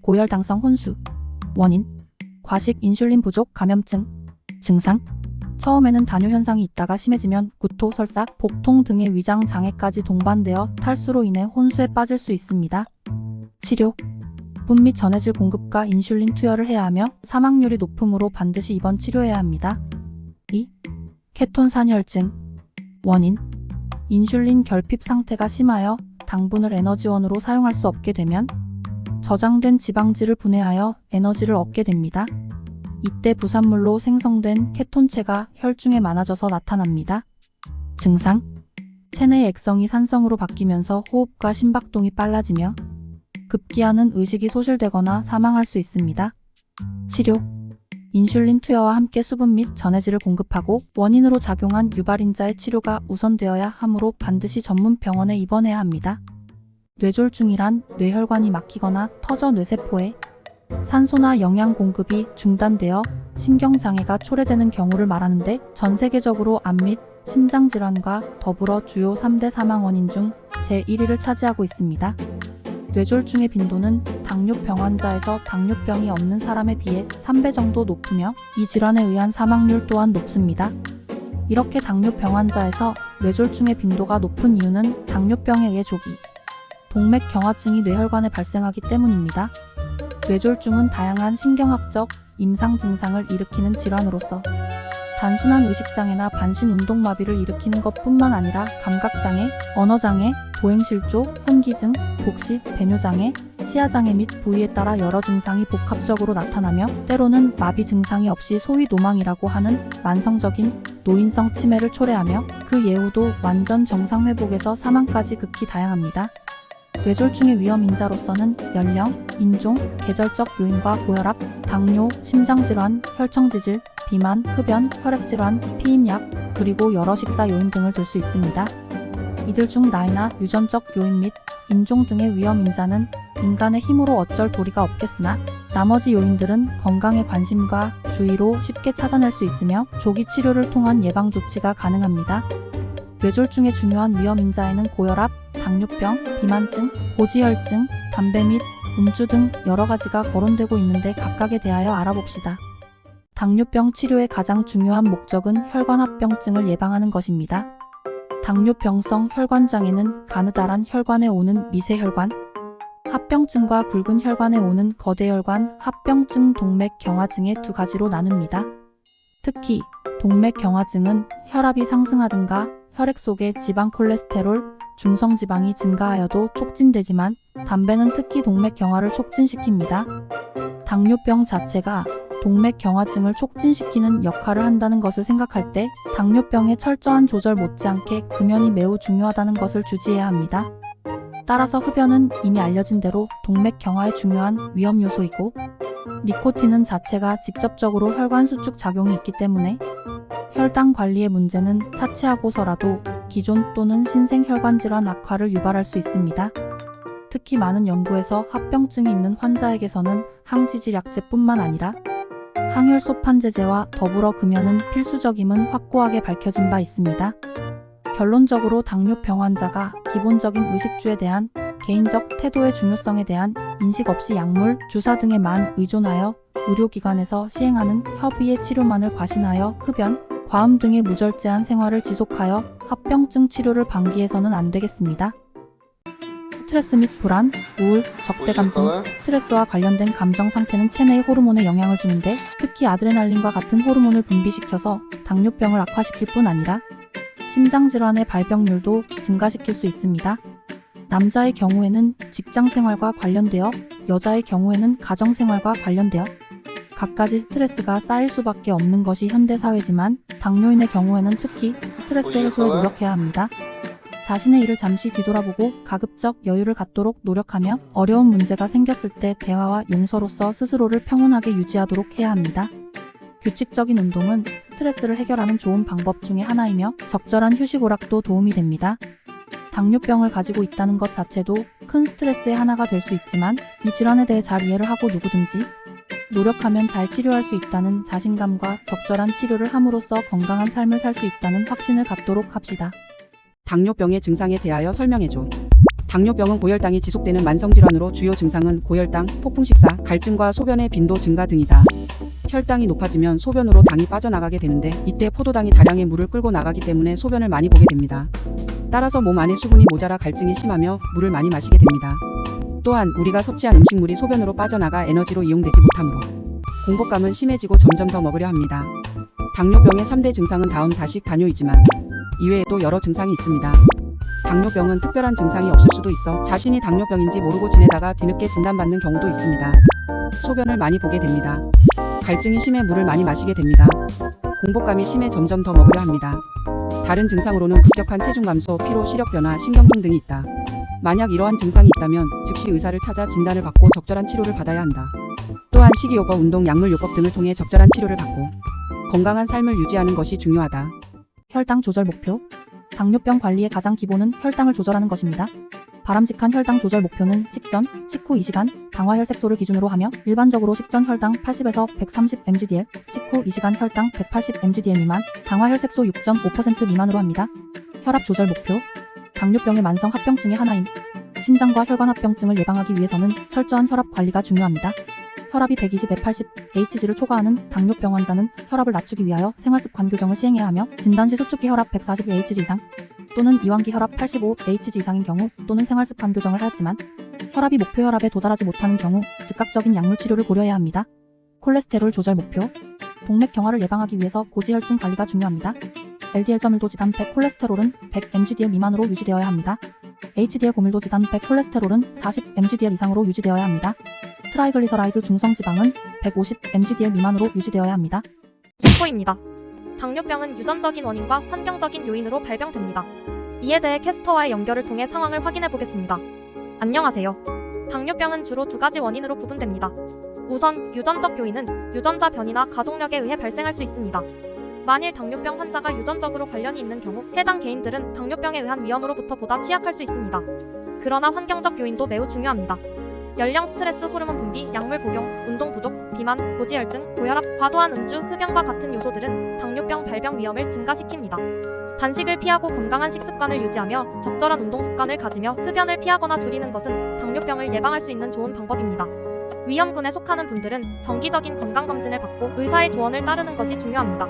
고혈당성 혼수. 원인: 과식, 인슐린 부족, 감염증. 증상: 처음에는 단뇨 현상이 있다가 심해지면 구토, 설사, 복통 등의 위장 장애까지 동반되어 탈수로 인해 혼수에 빠질 수 있습니다. 치료: 분 및 전해질 공급과 인슐린 투여를 해야 하며 사망률이 높으므로 반드시 입원 치료해야 합니다. 2. 케톤산 혈증. 원인: 인슐린 결핍 상태가 심하여 당분을 에너지원으로 사용할 수 없게 되면 저장된 지방질을 분해하여 에너지를 얻게 됩니다. 이때 부산물로 생성된 케톤체가 혈중에 많아져서 나타납니다. 증상: 체내 액성이 산성으로 바뀌면서 호흡과 심박동이 빨라지며 급기야는 의식이 소실되거나 사망할 수 있습니다. 치료: 인슐린 투여와 함께 수분 및 전해질을 공급하고 원인으로 작용한 유발인자의 치료가 우선되어야 하므로 반드시 전문 병원에 입원해야 합니다. 뇌졸중이란 뇌혈관이 막히거나 터져 뇌세포에 산소나 영양 공급이 중단되어 신경장애가 초래되는 경우를 말하는데 전 세계적으로 암 및 심장질환과 더불어 주요 3대 사망 원인 중 제1위를 차지하고 있습니다. 뇌졸중의 빈도는 당뇨병 환자에서 당뇨병이 없는 사람에 비해 3배 정도 높으며 이 질환에 의한 사망률 또한 높습니다. 이렇게 당뇨병 환자에서 뇌졸중의 빈도가 높은 이유는 당뇨병에 의해 조기 동맥경화증이 뇌혈관에 발생하기 때문입니다. 뇌졸중은 다양한 신경학적, 임상 증상을 일으키는 질환으로서 단순한 의식장애나 반신운동마비를 일으키는 것뿐만 아니라 감각장애, 언어장애, 보행실조, 현기증, 복식, 배뇨장애, 시야장애 및 부위에 따라 여러 증상이 복합적으로 나타나며 때로는 마비 증상이 없이 소위 노망이라고 하는 만성적인 노인성 치매를 초래하며 그 예후도 완전 정상 회복에서 사망까지 극히 다양합니다. 뇌졸중의 위험인자로서는 연령, 인종, 계절적 요인과 고혈압, 당뇨, 심장질환, 혈청지질, 비만, 흡연, 혈액질환, 피임약, 그리고 여러 식사 요인 등을 들 수 있습니다. 이들 중 나이나 유전적 요인 및 인종 등의 위험인자는 인간의 힘으로 어쩔 도리가 없겠으나 나머지 요인들은 건강에 관심과 주의로 쉽게 찾아낼 수 있으며 조기 치료를 통한 예방 조치가 가능합니다. 뇌졸중의 중요한 위험인자에는 고혈압, 당뇨병, 비만증, 고지혈증, 담배 및 음주 등 여러 가지가 거론되고 있는데 각각에 대하여 알아봅시다. 당뇨병 치료의 가장 중요한 목적은 혈관합병증을 예방하는 것입니다. 당뇨병성 혈관장애는 가느다란 혈관에 오는 미세혈관 합병증과 굵은 혈관에 오는 거대혈관 합병증 동맥경화증의 두 가지로 나눕니다. 특히 동맥경화증은 혈압이 상승하든가 혈액 속의 지방 콜레스테롤, 중성지방이 증가하여도 촉진되지만 담배는 특히 동맥경화를 촉진시킵니다. 당뇨병 자체가 동맥경화증을 촉진시키는 역할을 한다는 것을 생각할 때 당뇨병의 철저한 조절 못지않게 금연이 매우 중요하다는 것을 주지해야 합니다. 따라서 흡연은 이미 알려진 대로 동맥경화에 중요한 위험 요소이고 니코틴은 자체가 직접적으로 혈관 수축 작용이 있기 때문에 혈당 관리의 문제는 차치하고서라도 기존 또는 신생 혈관 질환 악화를 유발할 수 있습니다. 특히 많은 연구에서 합병증이 있는 환자에게서는 항지질 약제뿐만 아니라 항혈소판제제와 더불어 금연은 필수적임은 확고하게 밝혀진 바 있습니다. 결론적으로 당뇨병 환자가 기본적인 의식주에 대한 개인적 태도의 중요성에 대한 인식 없이 약물, 주사 등에만 의존하여 의료기관에서 시행하는 협의의 치료만을 과신하여 흡연, 과음 등의 무절제한 생활을 지속하여 합병증 치료를 방기해서는 안 되겠습니다. 스트레스 및 불안, 우울, 적대감 등 스트레스와 관련된 감정 상태는 체내의 호르몬에 영향을 주는데 특히 아드레날린과 같은 호르몬을 분비시켜서 당뇨병을 악화시킬 뿐 아니라 심장질환의 발병률도 증가시킬 수 있습니다. 남자의 경우에는 직장생활과 관련되어 여자의 경우에는 가정생활과 관련되어 갖가지 스트레스가 쌓일 수밖에 없는 것이 현대사회지만 당뇨인의 경우에는 특히 스트레스 해소에 노력해야 합니다. 자신의 일을 잠시 뒤돌아보고 가급적 여유를 갖도록 노력하며 어려운 문제가 생겼을 때 대화와 용서로서 스스로를 평온하게 유지하도록 해야 합니다. 규칙적인 운동은 스트레스를 해결하는 좋은 방법 중에 하나이며 적절한 휴식 오락도 도움이 됩니다. 당뇨병을 가지고 있다는 것 자체도 큰 스트레스의 하나가 될 수 있지만 이 질환에 대해 잘 이해를 하고 누구든지 노력하면 잘 치료할 수 있다는 자신감과 적절한 치료를 함으로써 건강한 삶을 살 수 있다는 확신을 갖도록 합시다. 당뇨병의 증상에 대하여 설명해줘. 당뇨병은 고혈당이 지속되는 만성질환으로 주요 증상은 고혈당, 폭풍식사, 갈증과 소변의 빈도 증가 등이다. 혈당이 높아지면 소변으로 당이 빠져나가게 되는데 이때 포도당이 다량의 물을 끌고 나가기 때문에 소변을 많이 보게 됩니다. 따라서 몸 안에 수분이 모자라 갈증이 심하며 물을 많이 마시게 됩니다. 또한 우리가 섭취한 음식물이 소변으로 빠져나가 에너지로 이용되지 못하므로 공복감은 심해지고 점점 더 먹으려 합니다. 당뇨병의 3대 증상은 다음 다식 단뇨이지만 이외에도 여러 증상이 있습니다. 당뇨병은 특별한 증상이 없을 수도 있어 자신이 당뇨병인지 모르고 지내다가 뒤늦게 진단받는 경우도 있습니다. 소변을 많이 보게 됩니다. 갈증이 심해 물을 많이 마시게 됩니다. 공복감이 심해 점점 더 먹으려 합니다. 다른 증상으로는 급격한 체중 감소, 피로, 시력 변화, 신경통 등이 있다. 만약 이러한 증상이 있다면 즉시 의사를 찾아 진단을 받고 적절한 치료를 받아야 한다. 또한 식이요법, 운동, 약물요법 등을 통해 적절한 치료를 받고 건강한 삶을 유지하는 것이 중요하다. 혈당 조절 목표. 당뇨병 관리의 가장 기본은 혈당을 조절하는 것입니다. 바람직한 혈당 조절 목표는 식전, 식후 2시간 당화혈색소를 기준으로 하며 일반적으로 식전 혈당 80에서 130 mgdl, 식후 2시간 혈당 180 mgdl 미만, 당화혈색소 6.5% 미만으로 합니다. 혈압 조절 목표. 당뇨병의 만성 합병증의 하나인 신장과 혈관합병증을 예방하기 위해서는 철저한 혈압 관리가 중요합니다. 혈압이 120에 80 Hg를 초과하는 당뇨병 환자는 혈압을 낮추기 위하여 생활습관 교정을 시행해야 하며 진단 시 수축기 혈압 140 Hg 이상 또는 이완기 혈압 85 Hg 이상인 경우 또는 생활습관 교정을 하였지만 혈압이 목표 혈압에 도달하지 못하는 경우 즉각적인 약물 치료를 고려해야 합니다. 콜레스테롤 조절 목표. 동맥 경화를 예방하기 위해서 고지혈증 관리가 중요합니다. LDL-1도 지단백 콜레스테롤은 100 mgdl 미만으로 유지되어야 합니다. HDL 고밀도 지단백 콜레스테롤은 40 mgdl 이상으로 유지되어야 합니다. 트라이글리서라이드 중성 지방은 150 mgdl 미만으로 유지되어야 합니다. 속보입니다. 당뇨병은 유전적인 원인과 환경적인 요인으로 발병됩니다. 이에 대해 캐스터와의 연결을 통해 상황을 확인해 보겠습니다. 안녕하세요. 당뇨병은 주로 두 가지 원인으로 구분됩니다. 우선 유전적 요인은 유전자 변이나 가족력에 의해 발생할 수 있습니다. 만일 당뇨병 환자가 유전적으로 관련이 있는 경우 해당 개인들은 당뇨병에 의한 위험으로부터 보다 취약할 수 있습니다. 그러나 환경적 요인도 매우 중요합니다. 연령, 스트레스, 호르몬 분비, 약물 복용, 운동 부족, 비만, 고지혈증, 고혈압, 과도한 음주, 흡연과 같은 요소들은 당뇨병 발병 위험을 증가시킵니다. 단식을 피하고 건강한 식습관을 유지하며 적절한 운동 습관을 가지며 흡연을 피하거나 줄이는 것은 당뇨병을 예방할 수 있는 좋은 방법입니다. 위험군에 속하는 분들은 정기적인 건강검진을 받고 의사의 조언을 따르는 것이 중요합니다.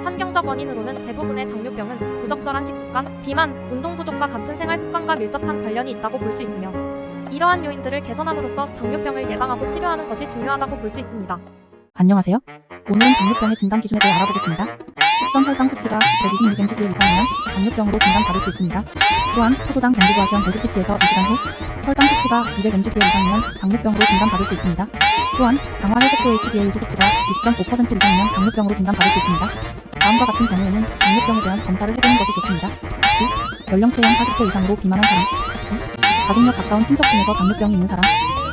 환경적 원인으로는 대부분의 당뇨병은 부적절한 식습관, 비만, 운동 부족과 같은 생활습관과 밀접한 관련이 있다고 볼 수 있으며 이러한 요인들을 개선함으로써 당뇨병을 예방하고 치료하는 것이 중요하다고 볼 수 있습니다. 안녕하세요. 오늘은 당뇨병의 진단 기준에 대해 알아보겠습니다. 식전 혈당 수치가 126 mgdl 이상이면 당뇨병으로 진단받을 수 있습니다. 또한 포도당 경구부하시원 베스키트에서 2시간 후 혈당 수치가 200 mgdl 이상이면 당뇨병으로 진단받을 수 있습니다. 또한 당화혈색소 HDL 수치가 6.5% 이상이면 당뇨병으로 진단받을 수 있습니다. 다음과 같은 경우에는 당뇨병에 대한 검사를 해보는 것이 좋습니다. 1. 연령 체형 40세 이상으로 비만한 사람. 2. 가족력 가까운 친척 중에서 당뇨병이 있는 사람.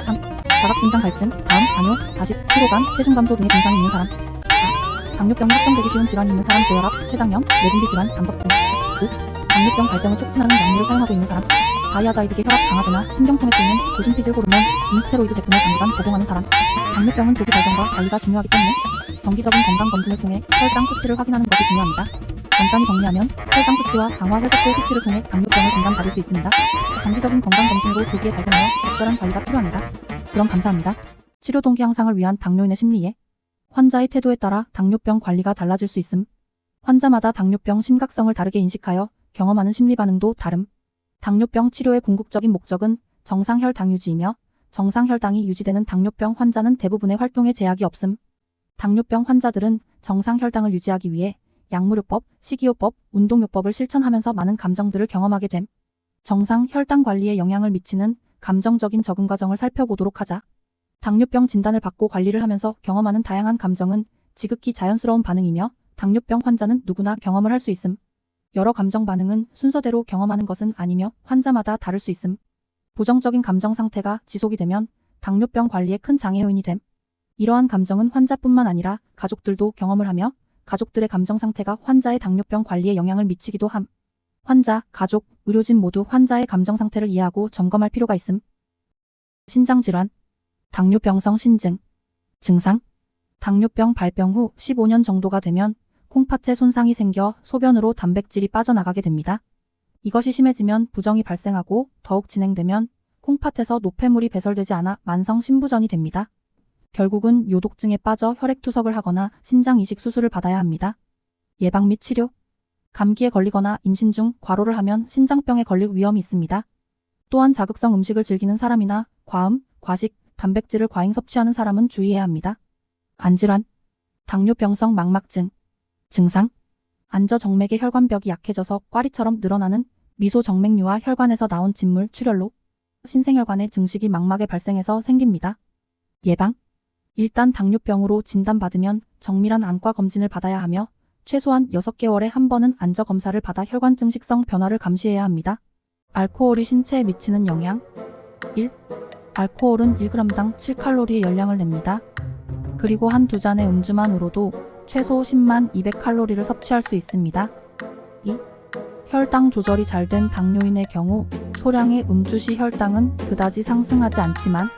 3. 자각 증상 갈증, 다음, 당뇨, 다식, 피로감, 체중 감소 등의 증상이 있는 사람. 4. 당뇨병이 합병되기 쉬운 질환이 있는 사람, 고혈압, 췌장염, 내분비 질환, 당적증. 5. 당뇨병 발병을 촉진하는 약물을 사용하고 있는 사람. 다이아자이드계 혈압 강화제나 신경통에 쓰이는 도심피질 호르몬, 인스테로이드 제품을 장기간 복용하는 사람. 당뇨병은 조기 발견과 관리가 중요하기 때문에 정기적인 건강검진을 통해 혈당 수치를 확인하는 것이 중요합니다. 간단히 정리하면 혈당 수치와 당화혈색소 수치를 통해 당뇨병을 진단받을 수 있습니다. 정기적인 건강검진으로 조기에 발견하여 적절한 관리가 필요합니다. 그럼 감사합니다. 치료 동기 향상을 위한 당뇨인의 심리에 환자의 태도에 따라 당뇨병 관리가 달라질 수 있음. 환자마다 당뇨병 심각성을 다르게 인식하여 경험하는 심리 반응도 다름. 당뇨병 치료의 궁극적인 목적은 정상 혈당 유지이며 정상 혈당이 유지되는 당뇨병 환자는 대부분의 활동에 제약이 없음. 당뇨병 환자들은 정상 혈당을 유지하기 위해 약물요법, 식이요법, 운동요법을 실천하면서 많은 감정들을 경험하게 됨. 정상 혈당 관리에 영향을 미치는 감정적인 적응 과정을 살펴보도록 하자. 당뇨병 진단을 받고 관리를 하면서 경험하는 다양한 감정은 지극히 자연스러운 반응이며 당뇨병 환자는 누구나 경험을 할 수 있음. 여러 감정 반응은 순서대로 경험하는 것은 아니며 환자마다 다를 수 있음. 부정적인 감정 상태가 지속이 되면 당뇨병 관리에 큰 장애 요인이 됨. 이러한 감정은 환자뿐만 아니라 가족들도 경험을 하며 가족들의 감정 상태가 환자의 당뇨병 관리에 영향을 미치기도 함. 환자, 가족, 의료진 모두 환자의 감정 상태를 이해하고 점검할 필요가 있음. 신장질환, 당뇨병성 신증, 증상, 당뇨병 발병 후 15년 정도가 되면 콩팥에 손상이 생겨 소변으로 단백질이 빠져나가게 됩니다. 이것이 심해지면 부정이 발생하고 더욱 진행되면 콩팥에서 노폐물이 배설되지 않아 만성 신부전이 됩니다. 결국은 요독증에 빠져 혈액투석을 하거나 신장 이식 수술을 받아야 합니다. 예방 및 치료. 감기에 걸리거나 임신 중 과로를 하면 신장병에 걸릴 위험이 있습니다. 또한 자극성 음식을 즐기는 사람이나 과음, 과식, 단백질을 과잉 섭취하는 사람은 주의해야 합니다. 안질환, 당뇨병성 망막증. 증상, 안저정맥의 혈관벽이 약해져서 꽈리처럼 늘어나는 미소정맥류와 혈관에서 나온 진물, 출혈로 신생혈관의 증식이 망막에 발생해서 생깁니다. 예방, 일단 당뇨병으로 진단받으면 정밀한 안과 검진을 받아야 하며 최소한 6개월에 한 번은 안저검사를 받아 혈관 증식성 변화를 감시해야 합니다. 알코올이 신체에 미치는 영향. 1. 알코올은 1g당 7칼로리의 열량을 냅니다. 그리고 한두 잔의 음주만으로도 최소 10만 200칼로리를 섭취할 수 있습니다. 2. 혈당 조절이 잘 된 당뇨인의 경우 소량의 음주 시 혈당은 그다지 상승하지 않지만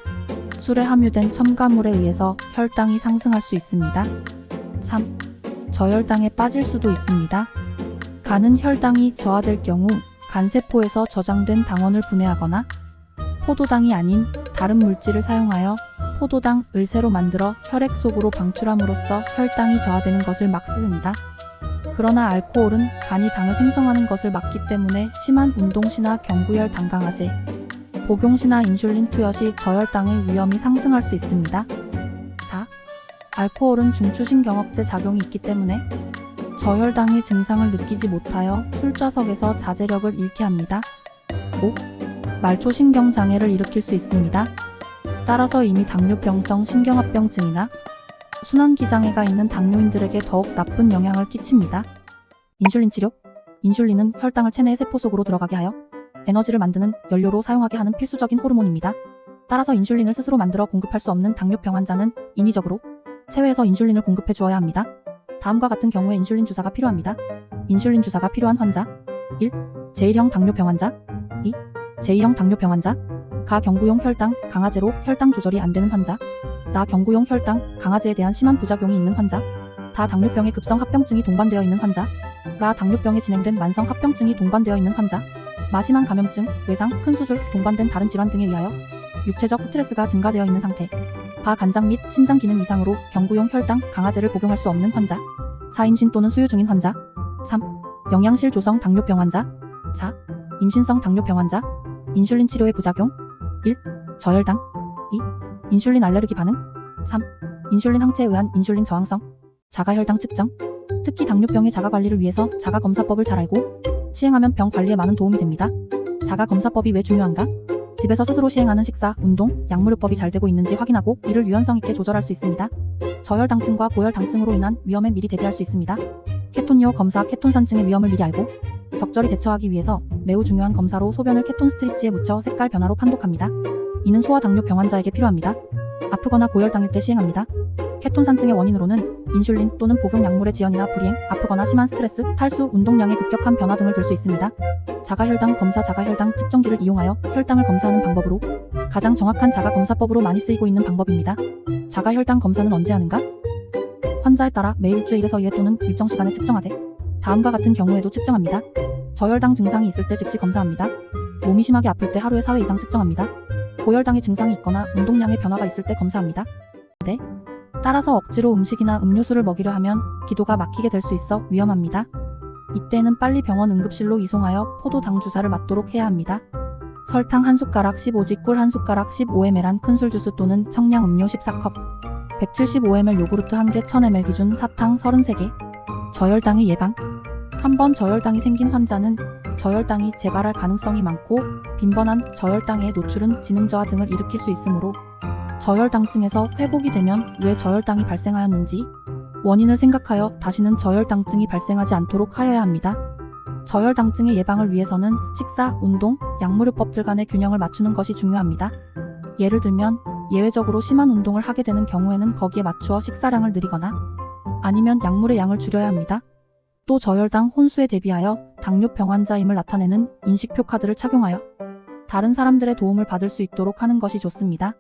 술에 함유된 첨가물에 의해서 혈당이 상승할 수 있습니다. 3. 저혈당에 빠질 수도 있습니다. 간은 혈당이 저하될 경우 간세포에서 저장된 당원을 분해하거나 포도당이 아닌 다른 물질을 사용하여 포도당 을세로 만들어 혈액 속으로 방출함으로써 혈당이 저하되는 것을 막습니다. 그러나 알코올은 간이 당을 생성하는 것을 막기 때문에 심한 운동시나 경구혈 당강화제, 복용시나 인슐린 투여 시 저혈당의 위험이 상승할 수 있습니다. 4. 알코올은 중추신경업제 작용이 있기 때문에 저혈당의 증상을 느끼지 못하여 술좌석에서 자제력을 잃게 합니다. 5. 말초신경 장애를 일으킬 수 있습니다. 따라서 이미 당뇨병성 신경합병증이나 순환기장애가 있는 당뇨인들에게 더욱 나쁜 영향을 끼칩니다. 인슐린 치료. 인슐린은 혈당을 체내의 세포 속으로 들어가게 하여 에너지를 만드는 연료로 사용하게 하는 필수적인 호르몬입니다. 따라서 인슐린을 스스로 만들어 공급할 수 없는 당뇨병 환자는 인위적으로 체외에서 인슐린을 공급해 주어야 합니다. 다음과 같은 경우에 인슐린 주사가 필요합니다. 인슐린 주사가 필요한 환자. 1. 제1형 당뇨병 환자. 2. 제2형 당뇨병 환자. 가 경구용 혈당 강화제로 혈당 조절이 안 되는 환자. 나 경구용 혈당 강화제에 대한 심한 부작용이 있는 환자. 다 당뇨병의 급성 합병증이 동반되어 있는 환자. 라 당뇨병에 진행된 만성 합병증이 동반되어 있는 환자. 마 심한 감염증, 외상, 큰 수술, 동반된 다른 질환 등에 의하여 육체적 스트레스가 증가되어 있는 상태. 바 간장 및 신장 기능 이상으로 경구용 혈당 강화제를 복용할 수 없는 환자. 4. 임신 또는 수유 중인 환자. 3. 영양실 조성 당뇨병 환자. 4. 임신성 당뇨병 환자. 인슐린 치료의 부작용. 1. 저혈당. 2. 인슐린 알레르기 반응. 3. 인슐린 항체에 의한 인슐린 저항성. 자가혈당 측정. 특히 당뇨병의 자가관리를 위해서 자가검사법을 잘 알고 시행하면 병 관리에 많은 도움이 됩니다. 자가검사법이 왜 중요한가? 집에서 스스로 시행하는 식사, 운동, 약물요법이 잘 되고 있는지 확인하고 이를 유연성 있게 조절할 수 있습니다. 저혈당증과 고혈당증으로 인한 위험에 미리 대비할 수 있습니다. 케톤요 검사 케톤산증의 위험을 미리 알고 적절히 대처하기 위해서 매우 중요한 검사로 소변을 케톤 스트리치에 묻혀 색깔 변화로 판독합니다. 이는 소아 당뇨 병 환자에게 필요합니다. 아프거나 고혈당일 때 시행합니다. 케톤산증의 원인으로는 인슐린 또는 복용 약물의 지연이나 불이행, 아프거나 심한 스트레스, 탈수, 운동량의 급격한 변화 등을 들 수 있습니다. 자가혈당 검사. 자가혈당 측정기를 이용하여 혈당을 검사하는 방법으로 가장 정확한 자가검사법으로 많이 쓰이고 있는 방법입니다. 자가혈당 검사는 언제 하는가? 환자에 따라 매일 일주에 1에서 2회 또는 일정 시간에 측정하되 다음과 같은 경우에도 측정합니다. 저혈당 증상이 있을 때 즉시 검사합니다. 몸이 심하게 아플 때 하루에 4회 이상 측정합니다. 고혈당의 증상이 있거나 운동량의 변화가 있을 때 검사합니다. 네. 따라서 억지로 음식이나 음료수를 먹이려 하면 기도가 막히게 될 수 있어 위험합니다. 이때는 빨리 병원 응급실로 이송하여 포도당 주사를 맞도록 해야 합니다. 설탕 1숟가락 15지, 꿀 1숟가락 15ml란 큰술 주스 또는 청량 음료 14컵, 175ml 요구르트 1개 1000ml 기준 사탕 33개. 저혈당의 예방. 한번 저혈당이 생긴 환자는 저혈당이 재발할 가능성이 많고 빈번한 저혈당의 노출은 지능저하 등을 일으킬 수 있으므로 저혈당증에서 회복이 되면 왜 저혈당이 발생하였는지 원인을 생각하여 다시는 저혈당증이 발생하지 않도록 하여야 합니다. 저혈당증의 예방을 위해서는 식사, 운동, 약물요법들 간의 균형을 맞추는 것이 중요합니다. 예를 들면 예외적으로 심한 운동을 하게 되는 경우에는 거기에 맞추어 식사량을 늘리거나 아니면 약물의 양을 줄여야 합니다. 또 저혈당 혼수에 대비하여 당뇨병 환자임을 나타내는 인식표 카드를 착용하여 다른 사람들의 도움을 받을 수 있도록 하는 것이 좋습니다.